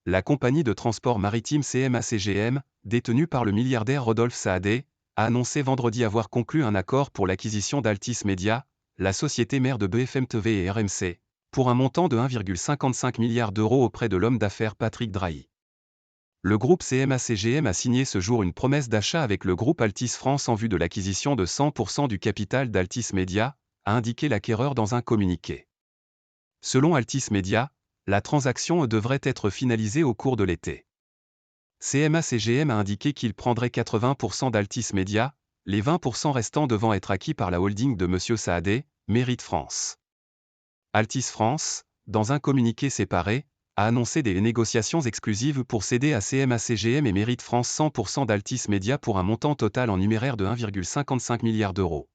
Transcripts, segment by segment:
La compagnie de transport maritime CMA-CGM, détenue par le milliardaire Rodolphe Saadé, a annoncé vendredi avoir conclu un accord pour l'acquisition d'Altis Media, la société mère de BFM TV et RMC, pour un montant de 1,55 milliard d'euros auprès de l'homme d'affaires Patrick Drahi. Le groupe CMA-CGM a signé ce jour une promesse d'achat avec le groupe Altis France en vue de l'acquisition de 100% du capital d'Altis Media, a indiqué l'acquéreur dans un communiqué. Selon Altis Media, la transaction devrait être finalisée au cours de l'été. CMA-CGM a indiqué qu'il prendrait 80% d'Altis Media, les 20% restants devant être acquis par la holding de M. Saadé, Mérite France. Altis France, dans un communiqué séparé, a annoncé des négociations exclusives pour céder à CMA-CGM et Mérite France 100% d'Altis Media pour un montant total en numéraire de 1,55 milliard d'euros.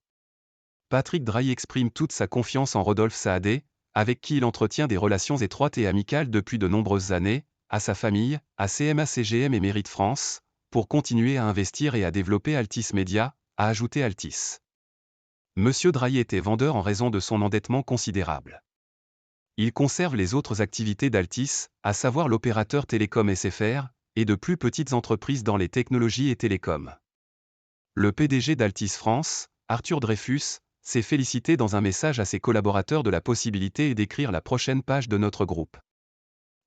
Patrick Drahi exprime toute sa confiance en Rodolphe Saadé, avec qui il entretient des relations étroites et amicales depuis de nombreuses années, à sa famille, à CMA-CGM et Mérite France, pour continuer à investir et à développer Altis Media, a ajouté Altis. Monsieur Drahi était vendeur en raison de son endettement considérable. Il conserve les autres activités d'Altis, à savoir l'opérateur télécom SFR, et de plus petites entreprises dans les technologies et télécoms. Le PDG d'Altis France, Arthur Dreyfus, s'est félicité dans un message à ses collaborateurs de la possibilité d'écrire la prochaine page de notre groupe.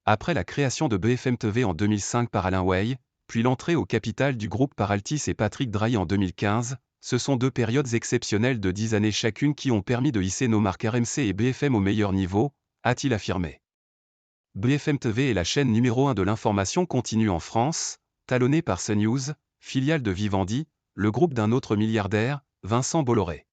Après la création de BFM TV en 2005 par Alain Weil, puis l'entrée au capital du groupe par Altis et Patrick Drahi en 2015, ce sont deux périodes exceptionnelles de 10 années chacune qui ont permis de hisser nos marques RMC et BFM au meilleur niveau, a-t-il affirmé. BFM TV est la chaîne numéro 1 de l'information continue en France, talonnée par CNews, filiale de Vivendi, le groupe d'un autre milliardaire, Vincent Bolloré.